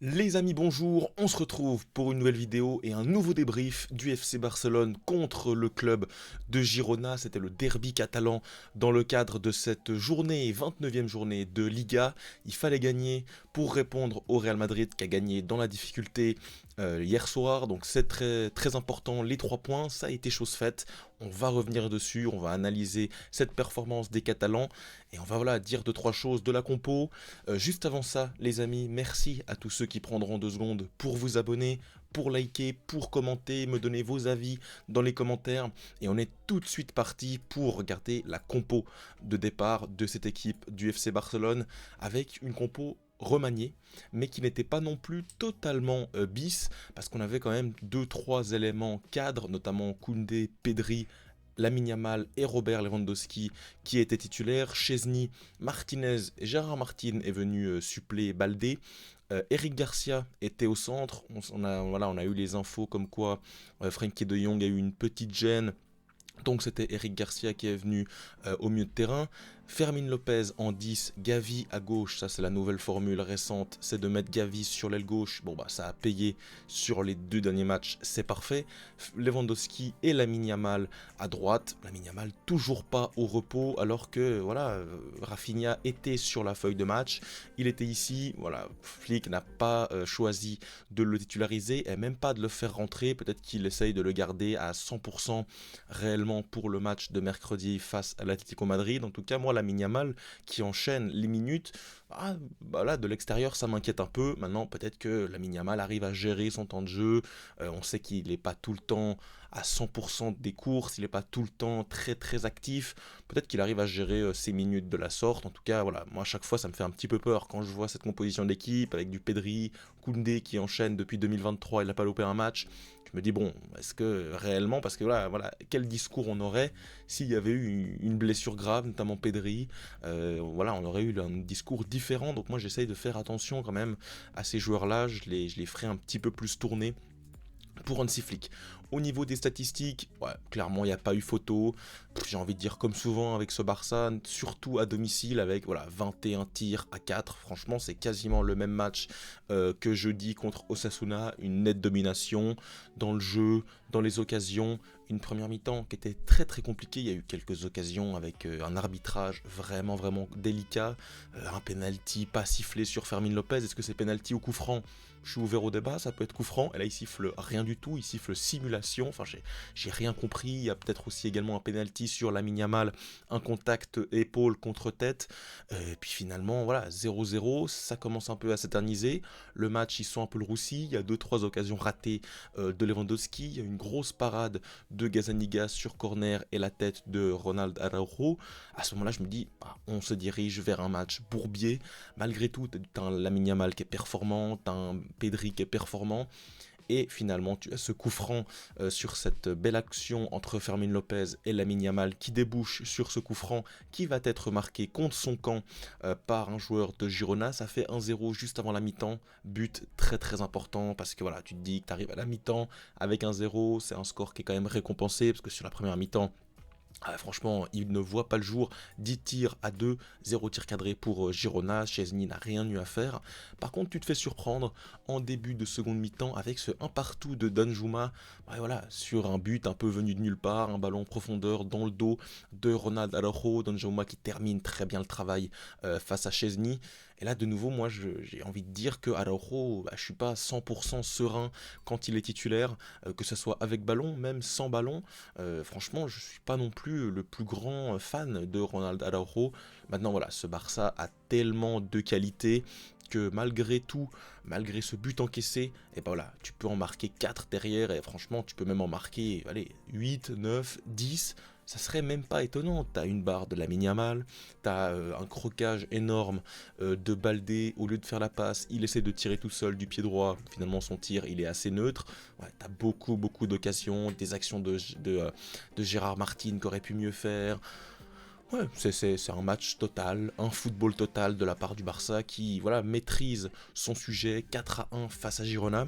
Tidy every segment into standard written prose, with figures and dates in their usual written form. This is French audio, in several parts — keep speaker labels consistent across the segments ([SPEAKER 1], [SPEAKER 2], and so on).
[SPEAKER 1] Les amis, bonjour, on se retrouve pour une nouvelle vidéo et un nouveau débrief du FC Barcelone contre le club de Girona. C'était le derby catalan dans le cadre de cette journée, 29e journée de Liga. Il fallait gagner pour répondre au Real Madrid qui a gagné dans la difficulté hier soir. Donc c'est très, très important, les 3 points, ça a été chose faite. On va revenir dessus, on va analyser cette performance des Catalans et on va dire 2 3 choses de la compo. Juste avant ça, les amis, merci à tous ceux qui prendront 2 secondes pour vous abonner, pour liker, pour commenter, me donner vos avis dans les commentaires. Et on est tout de suite parti pour regarder la compo de départ de cette équipe du FC Barcelone avec une compo remaniée, mais qui n'était pas non plus totalement bis, parce qu'on avait quand même 2 3 éléments cadres, notamment Koundé, Pedri, Lamine Yamal et Robert Lewandowski qui étaient titulaires. Chesney, Martinez et Gérard Martin est venu suppléer Baldé. Eric Garcia était au centre. On a eu les infos comme quoi Frenkie de Jong a eu une petite gêne. Donc c'était Eric Garcia qui est venu au milieu de terrain. Fermin Lopez en 10, Gavi à gauche, ça c'est la nouvelle formule récente, c'est de mettre Gavi sur l'aile gauche. Bon bah ça a payé sur les 2 derniers matchs, c'est parfait. Lewandowski et Lamine Yamal à droite. Lamine Yamal toujours pas au repos alors que Rafinha était sur la feuille de match. Il était ici, Flick n'a pas choisi de le titulariser et même pas de le faire rentrer. Peut-être qu'il essaye de le garder à 100% réellement pour le match de mercredi face à l'Atlético Madrid. En tout cas, moi, Lamine Yamal qui enchaîne les minutes, de l'extérieur, ça m'inquiète un peu. Maintenant, peut-être que Lamine Yamal arrive à gérer son temps de jeu. On sait qu'il n'est pas tout le temps à 100% des courses, il n'est pas tout le temps très très actif. Peut-être qu'il arrive à gérer ses minutes de la sorte. En tout cas, moi à chaque fois ça me fait un petit peu peur quand je vois cette composition d'équipe avec du Pedri, Koundé qui enchaîne depuis 2023, il n'a pas loupé un match. Je me dis bon, est-ce que réellement, parce que quel discours on aurait s'il y avait eu une blessure grave, notamment Pedri, on aurait eu un discours différent. Donc moi j'essaye de faire attention quand même à ces joueurs-là, je les ferai un petit peu plus tourner pour Hansi Flick. Au niveau des statistiques, clairement il n'y a pas eu photo. J'ai envie de dire comme souvent avec ce Barça, surtout à domicile avec 21 tirs à 4. Franchement c'est quasiment le même match que jeudi contre Osasuna. Une nette domination dans le jeu, dans les occasions. Une première mi-temps qui était très très compliquée. Il y a eu quelques occasions avec un arbitrage vraiment vraiment délicat. Un penalty pas sifflé sur Fermin Lopez. Est-ce que c'est penalty ou coup franc? Je suis ouvert au débat, ça peut être coup franc. Et là, il siffle rien du tout, il siffle simulation. Enfin, j'ai rien compris. Il y a peut-être aussi également un penalty sur Lamine Yamal, un contact épaule contre tête. Et puis finalement, 0-0, ça commence un peu à s'éterniser. Le match, ils sont un peu le roussi. Il y a 2 3 occasions ratées de Lewandowski. Il y a une grosse parade de Gazaniga sur corner et la tête de Ronald Araujo. À ce moment-là, je me dis, on se dirige vers un match bourbier. Malgré tout, t'as un Lamine Yamal qui est performant, t'as un Pedri qui est performant. Et finalement, tu as ce coup franc sur cette belle action entre Fermin Lopez et Lamine Yamal qui débouche sur ce coup franc qui va être marqué contre son camp par un joueur de Girona. Ça fait 1-0 juste avant la mi-temps. But très très important parce que tu te dis que tu arrives à la mi-temps avec 1-0. C'est un score qui est quand même récompensé parce que sur la première mi-temps, franchement, il ne voit pas le jour. 10 tirs à 2, 0 tir cadré pour Girona. Chesney n'a rien eu à faire. Par contre, tu te fais surprendre en début de seconde mi-temps avec ce 1 partout de Danjuma. Sur un but un peu venu de nulle part, un ballon en profondeur dans le dos de Ronald Araujo. Danjuma qui termine très bien le travail face à Chesney. Et là, de nouveau, moi, j'ai envie de dire que Araujo, je suis pas 100% serein quand il est titulaire, que ce soit avec ballon, même sans ballon. Franchement, je suis pas non plus le plus grand fan de Ronald Araujo. Maintenant, ce Barça a tellement de qualité que malgré tout, malgré ce but encaissé, tu peux en marquer 4 derrière et franchement, tu peux même en marquer 8, 9, 10. Ça serait même pas étonnant. T'as une barre de Lamine Yamal, t'as un croquage énorme de Baldé. Au lieu de faire la passe, il essaie de tirer tout seul du pied droit. Finalement, son tir, il est assez neutre. T'as beaucoup, beaucoup d'occasions, des actions de Gérard Martin qui aurait pu mieux faire. C'est un match total, un football total de la part du Barça qui maîtrise son sujet 4-1 face à Girona.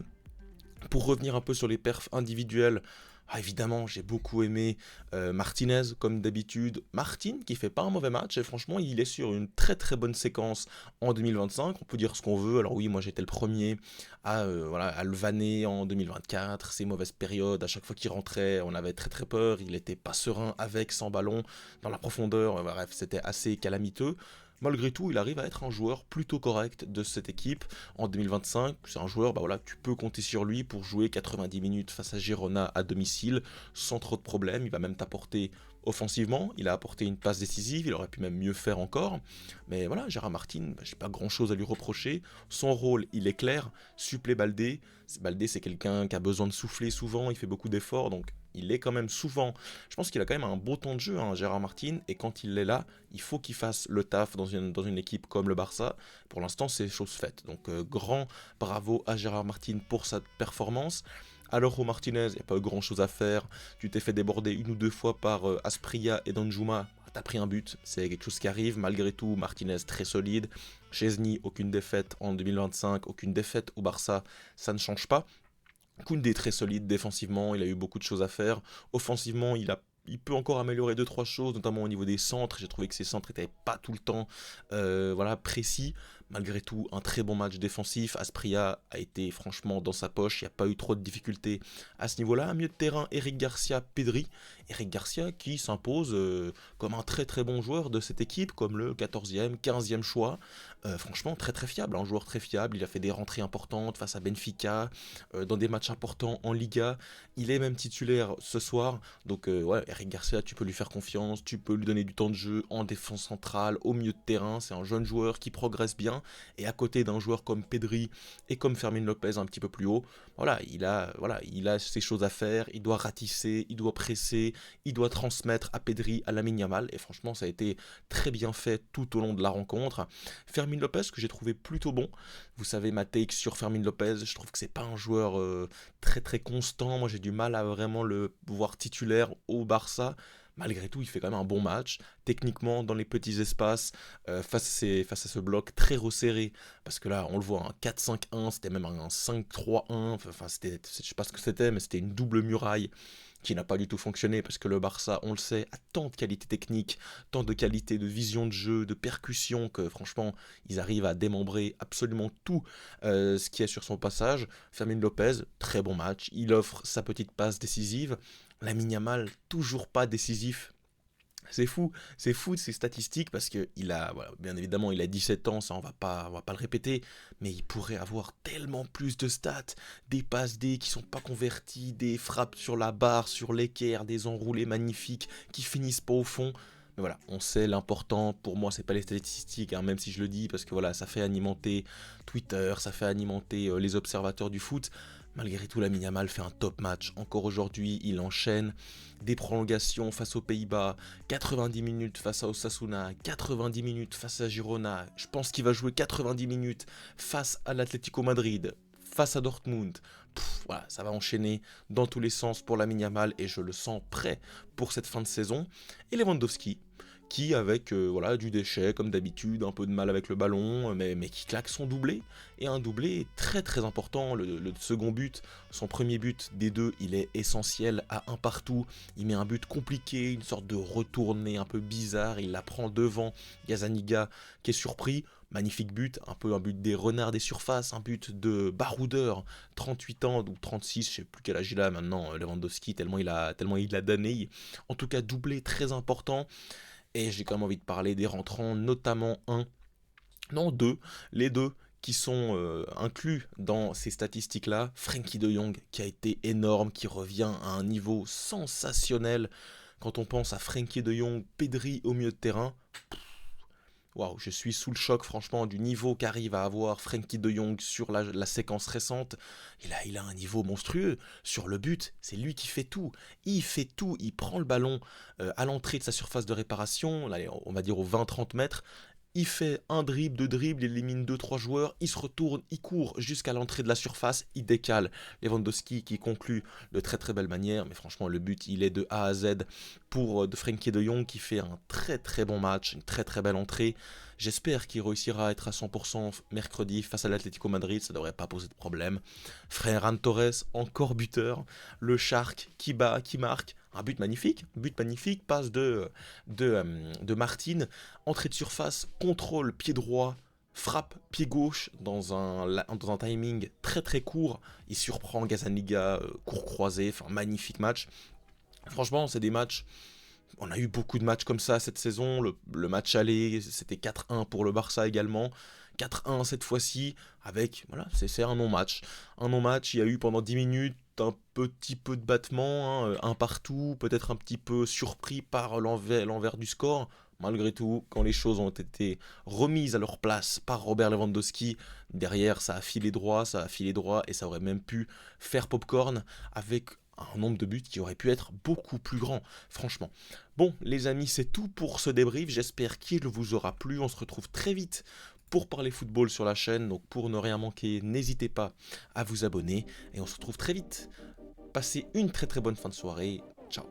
[SPEAKER 1] Pour revenir un peu sur les perfs individuels, Ah, évidemment, j'ai beaucoup aimé Martinez, comme d'habitude. Martin, qui fait pas un mauvais match, et franchement, il est sur une très très bonne séquence en 2025. On peut dire ce qu'on veut. Alors oui, moi j'étais le premier voilà, à le vanner en 2024, ses mauvaises périodes. À chaque fois qu'il rentrait, on avait très très peur. Il était pas serein avec, sans ballon, dans la profondeur. Bref, c'était assez calamiteux. Malgré tout, il arrive à être un joueur plutôt correct de cette équipe en 2025. C'est un joueur, bah voilà, tu peux compter sur lui pour jouer 90 minutes face à Girona à domicile sans trop de problèmes. Il va même t'apporter offensivement. Il a apporté une passe décisive. Il aurait pu même mieux faire encore. Mais voilà, Gérard Martin, bah, j'ai pas grand chose à lui reprocher. Son rôle, il est clair. Supplé Baldé. Baldé, c'est quelqu'un qui a besoin de souffler souvent. Il fait beaucoup d'efforts. Donc il est quand même souvent. Je pense qu'il a quand même un beau temps de jeu, hein, Gérard Martin. Et quand il est là, il faut qu'il fasse le taf dans une équipe comme le Barça. Pour l'instant, c'est chose faite. Donc, grand bravo à Gérard Martin pour sa performance. Alors, au Martinez, il n'y a pas eu grand chose à faire. Tu t'es fait déborder une ou deux fois par Asprilla et Danjuma. T'as pris un but, c'est quelque chose qui arrive. Malgré tout, Martinez très solide. Chesney, aucune défaite en 2025, aucune défaite au Barça, ça ne change pas. Koundé très solide défensivement, il a eu beaucoup de choses à faire. Offensivement, il peut encore améliorer deux trois choses, notamment au niveau des centres. J'ai trouvé que ses centres n'étaient pas tout le temps voilà, précis. Malgré tout, un très bon match défensif. Asprilla a été franchement dans sa poche. Il n'y a pas eu trop de difficultés à ce niveau-là. Un milieu de terrain, Eric Garcia, Pedri. Eric Garcia qui s'impose comme un très très bon joueur de cette équipe, comme le 14e, 15e choix. Franchement, très très fiable, un joueur très fiable. Il a fait des rentrées importantes face à Benfica, dans des matchs importants en Liga. Il est même titulaire ce soir. Donc, ouais, Eric Garcia, tu peux lui faire confiance. Tu peux lui donner du temps de jeu en défense centrale, au milieu de terrain. C'est un jeune joueur qui progresse bien. Et à côté d'un joueur comme Pedri et comme Fermin Lopez un petit peu plus haut, voilà, il a ses choses à faire. Il doit ratisser, il doit presser, il doit transmettre à Pedri, à Lamine Yamal. Et franchement, ça a été très bien fait tout au long de la rencontre. Fermin Lopez, que j'ai trouvé plutôt bon. Vous savez, ma take sur Fermin Lopez, je trouve que c'est pas un joueur très très constant. Moi, j'ai du mal à vraiment le voir titulaire au Barça. Malgré tout, il fait quand même un bon match. Techniquement, dans les petits espaces, face à ce bloc très resserré. Parce que là, on le voit, un 4-5-1, c'était même un 5-3-1. Enfin, je sais pas ce que c'était, mais c'était une double muraille qui n'a pas du tout fonctionné parce que le Barça, on le sait, a tant de qualité technique, tant de qualité de vision de jeu, de percussion que franchement, ils arrivent à démembrer absolument tout ce qui est sur son passage. Fermin Lopez, très bon match, il offre sa petite passe décisive. Lamine Yamal, toujours pas décisif. C'est fou ces statistiques parce que voilà, bien évidemment, il a 17 ans, ça on va pas le répéter, mais il pourrait avoir tellement plus de stats, des passes D qui sont pas converties, des frappes sur la barre, sur l'équerre, des enroulés magnifiques qui finissent pas au fond. Mais voilà, on sait l'important, pour moi c'est pas les statistiques, hein, même si je le dis, parce que voilà, ça fait alimenter Twitter, ça fait alimenter les observateurs du foot. Malgré tout, Lamine Yamal fait un top match. Encore aujourd'hui, il enchaîne des prolongations face aux Pays-Bas, 90 minutes face à Osasuna, 90 minutes face à Girona. Je pense qu'il va jouer 90 minutes face à l'Atlético Madrid, face à Dortmund. Voilà, ça va enchaîner dans tous les sens pour Lamine Yamal et je le sens prêt pour cette fin de saison. Et Lewandowski, qui avec voilà, du déchet comme d'habitude, un peu de mal avec le ballon, mais qui claque son doublé, et un doublé très très important, le second but, son premier but des deux, il est essentiel à un partout, il met un but compliqué, une sorte de retourné un peu bizarre, il la prend devant Gazaniga qui est surpris, magnifique but, un peu un but des renards des surfaces, un but de baroudeur, 38 ans ou 36, je sais plus quel âge il a maintenant, Lewandowski, tellement il a d'années, en tout cas doublé très important. Et j'ai quand même envie de parler des rentrants, notamment non deux, les deux qui sont inclus dans ces statistiques-là. Frenkie de Jong qui a été énorme, qui revient à un niveau sensationnel. Quand on pense à Frenkie de Jong, Pedri au milieu de terrain, waouh, je suis sous le choc franchement du niveau qu'arrive à avoir Frenkie de Jong sur la séquence récente. Il a un niveau monstrueux. Sur le but, c'est lui qui fait tout. Il fait tout, il prend le ballon à l'entrée de sa surface de réparation, là, on va dire aux 20-30 mètres. il fait un dribble, deux dribbles, il élimine deux, trois joueurs, il se retourne, il court jusqu'à l'entrée de la surface, il décale. Lewandowski qui conclut de très très belle manière, mais franchement le but il est de A à Z pour de Frenkie de Jong qui fait un très très bon match, une très très belle entrée. J'espère qu'il réussira à être à 100% mercredi face à l'Atlético Madrid, ça devrait pas poser de problème. Ferran Torres, encore buteur, le Shark qui bat, qui marque. Un but magnifique, passe de Martin, entrée de surface, contrôle, pied droit, frappe, pied gauche, dans un timing très très court. Il surprend Gazaniga, court croisé, enfin magnifique match. Franchement, c'est des matchs. On a eu beaucoup de matchs comme ça cette saison. Le match aller, c'était 4-1 pour le Barça également. 4-1 cette fois-ci, avec, voilà, c'est un non-match. Un non-match, il y a eu pendant 10 minutes un petit peu de battement, hein, un partout, peut-être un petit peu surpris par l'envers du score. Malgré tout, quand les choses ont été remises à leur place par Robert Lewandowski, derrière ça a filé droit et ça aurait même pu faire popcorn avec un nombre de buts qui aurait pu être beaucoup plus grand, franchement. Bon, les amis, c'est tout pour ce débrief. J'espère qu'il vous aura plu. On se retrouve très vite pour parler football sur la chaîne. Donc, pour ne rien manquer, n'hésitez pas à vous abonner. Et on se retrouve très vite. Passez une très très bonne fin de soirée. Ciao.